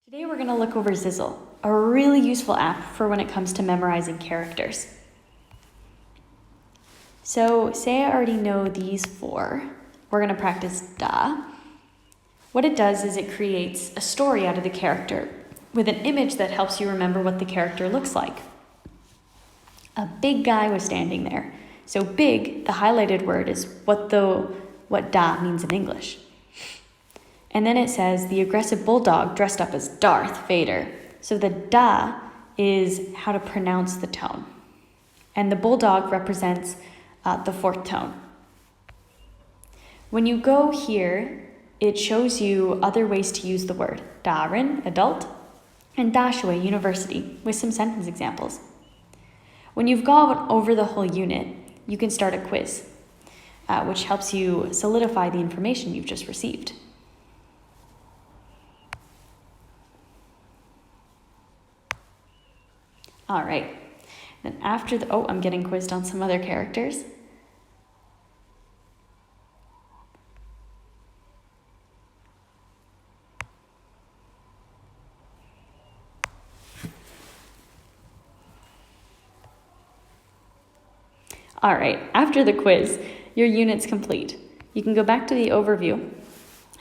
Today we're going to look over Zizzle, a really useful app for when it comes to memorizing characters. So say I already know these four. We're going to practice da. What it does is it creates a story out of the character with an image that helps you remember what the character looks like. A big guy was standing there. So big, the highlighted word, is what da means in English. And then it says the aggressive bulldog dressed up as Darth Vader. So the da is how to pronounce the tone. And the bulldog represents the fourth tone. When you go here, it shows you other ways to use the word. Darin, adult, and dashue, university, with some sentence examples. When you've gone over the whole unit, you can start a quiz, which helps you solidify the information you've just received. All right, then after I'm getting quizzed on some other characters. All right, after the quiz, your unit's complete. You can go back to the overview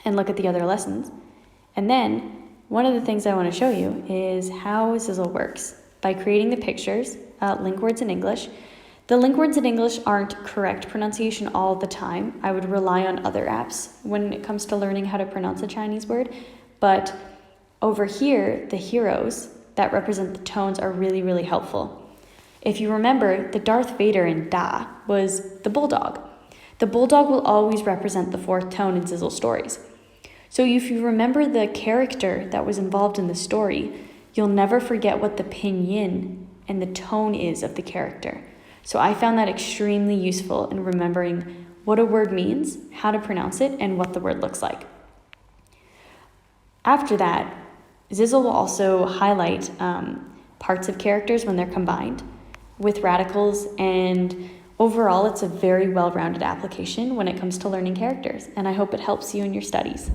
and look at the other lessons. And then one of the things I want to show you is how Zizzle works. By creating the pictures, link words in English. The link words in English aren't correct pronunciation all the time. I would rely on other apps when it comes to learning how to pronounce a Chinese word. But over here, the heroes that represent the tones are really, really helpful. If you remember, the Darth Vader in Da was the bulldog. The bulldog will always represent the fourth tone in Zizzle stories. So if you remember the character that was involved in the story, you'll never forget what the pinyin and the tone is of the character. So I found that extremely useful in remembering what a word means, how to pronounce it, and what the word looks like. After that, Zizzle will also highlight parts of characters when they're combined with radicals, and overall it's a very well-rounded application when it comes to learning characters, and I hope it helps you in your studies.